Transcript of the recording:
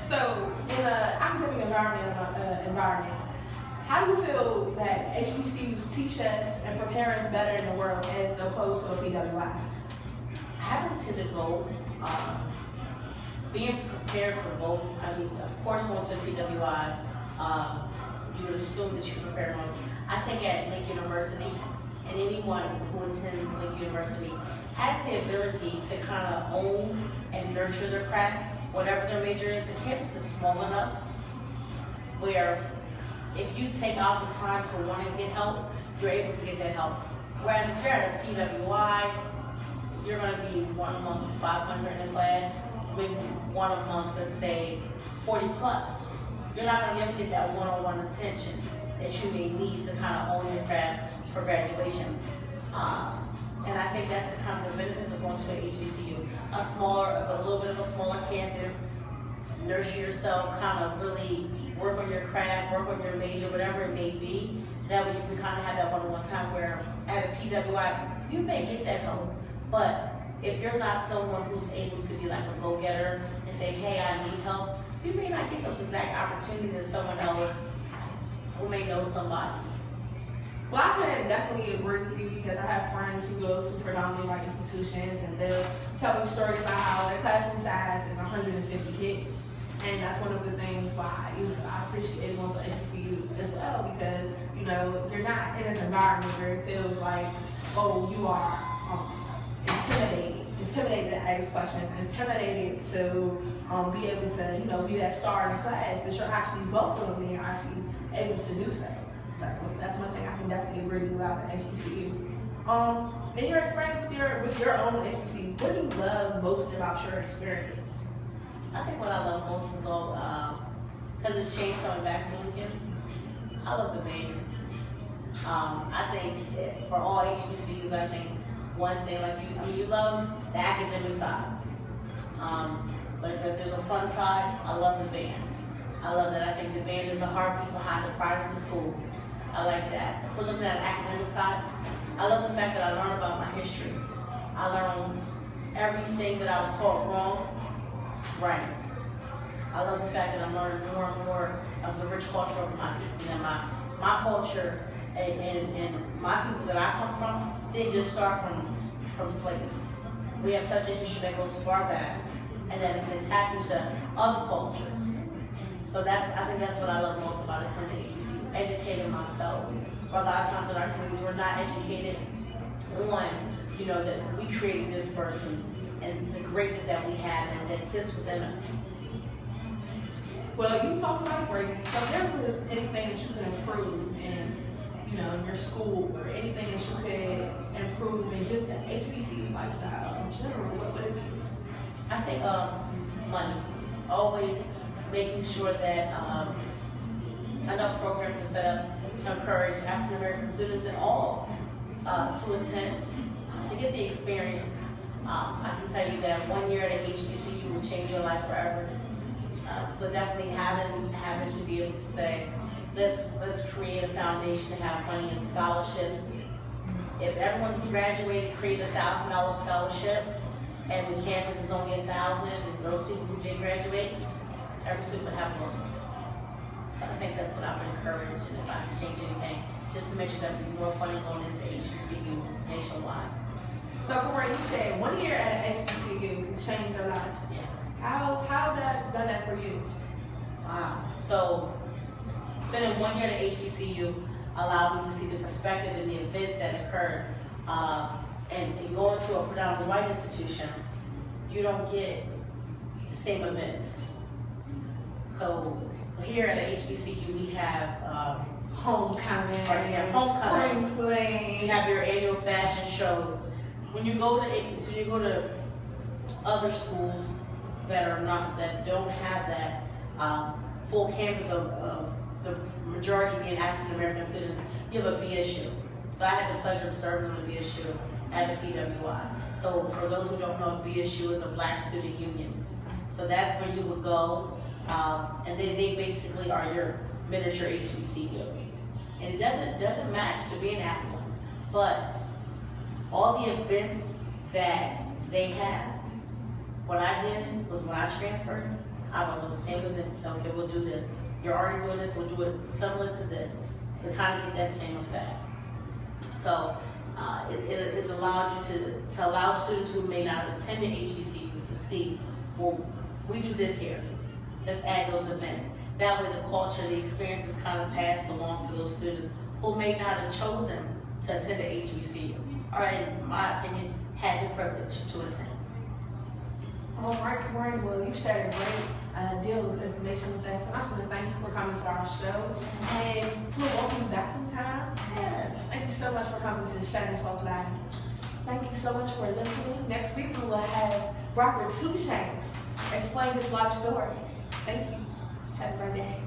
So, in an academic environment, how do you feel that HBCUs teach us and prepare us better in the world as opposed to a PWI? I haven't attended both. Being prepared for both, I mean, of course, going to PWI, you would assume that you prepare most. I think at Link University, and anyone who attends Link University has the ability to kind of own and nurture their craft, whatever their major is. The campus is small enough where if you take out the time to want to get help, you're able to get that help. Whereas if you're at a PWI, you're going to be one amongst 500 in the class, maybe one amongst, let's say, 40 plus. You're not going to be able to get that one-on-one attention that you may need to kind of own your craft for graduation. And I think that's the kind of the benefits of going to an HBCU. A little bit of a smaller campus, nurture yourself, kind of really work on your craft, work on your major, whatever it may be. That way you can kind of have that one-on-one time where at a PWI, you may get that help. But if you're not someone who's able to be like a go-getter and say, hey, I need help, you may not get those exact opportunities as someone else who may know somebody. Well, I can definitely agree with you because I have friends who go to predominantly white institutions and they'll tell me stories about how their classroom size is 150 kids. And that's one of the things why I appreciate going to HBCU as well, because you're not in this environment where it feels like, oh, you are intimidated to ask questions, intimidated to be able to be that star in the class, but you're actually welcome and you're actually able to do so. So that's one thing I can definitely agree with about the HBCU. In your experience with your own HBCU, what do you love most about your experience? I think what I love most is all, because it's changed coming back to Lincoln, I love the band. I think for all HBCUs, I think one thing, you love the academic side. But if there's a fun side, I love the band. I love that. I think the band is the heartbeat behind the pride of the school. I like that. If we're looking at the academic side, I love the fact that I learned about my history. I learned everything that I was taught wrong, right. I love the fact that I'm learning more and more of the rich culture of my people and my culture and my people that I come from. They just start from slaves. We have such a history that goes far back and that has been tapped into other cultures. So I think that's what I love most about attending HBCU, educating myself. For a lot of times in our communities, we're not educated on, that we created this person and the greatness that we have and that sits within us. Well, you talked about greatness. So if there was anything that you could improve in, your school or anything that you could improve in just the HBCU lifestyle in general, what would it be? I think money. Always making sure that enough programs are set up to encourage African American students and all to attend, to get the experience. I can tell you that 1 year at a HBCU will change your life forever. So definitely having to be able to say, let's create a foundation to have money and scholarships. If everyone who graduated created a $1,000 scholarship, and the campus is only 1,000, and those people who did graduate, every student would have loans. So I think that's what I would encourage, and if I can change anything, just to make sure that we more funding going into HBCUs nationwide. So Corey, you said 1 year at an HBCU changed your life. Yes. How that done that for you? Wow. So spending 1 year at HBCU allowed me to see the perspective and the events that occurred. And going to a predominantly white institution, you don't get the same events. So here at an HBCU, we have homecoming, homecoming, spring fling. We have your annual fashion shows. When you go to other schools that don't have that full campus of the majority being African American students, you have a BSU. So I had the pleasure of serving on the BSU at the PWI. So for those who don't know, BSU is a Black Student Union. So that's where you would go, and they basically are your miniature HBCU. And it doesn't match to being at one, but all the events that they have, what I did was when I transferred, I want those same events and say, okay, we'll do this. You're already doing this, we'll do it similar to this to kind of get that same effect. So it has allowed you to allow students who may not have attended HBCUs to see, well, we do this here. Let's add those events. That way the culture, the experience is kind of passed along to those students who may not have chosen to attend a HBCU, or in my opinion, had the privilege to attend. All right, Kamari, well, you shared a great deal of information with us, and I just want to thank you for coming to our show, and we'll welcome you back sometime. Yes. Thank you so much for coming to Shannon's Talk Live. Thank you so much for listening. Next week, we will have Robert 2 Chainz explain his life story. Thank you. Have a great day.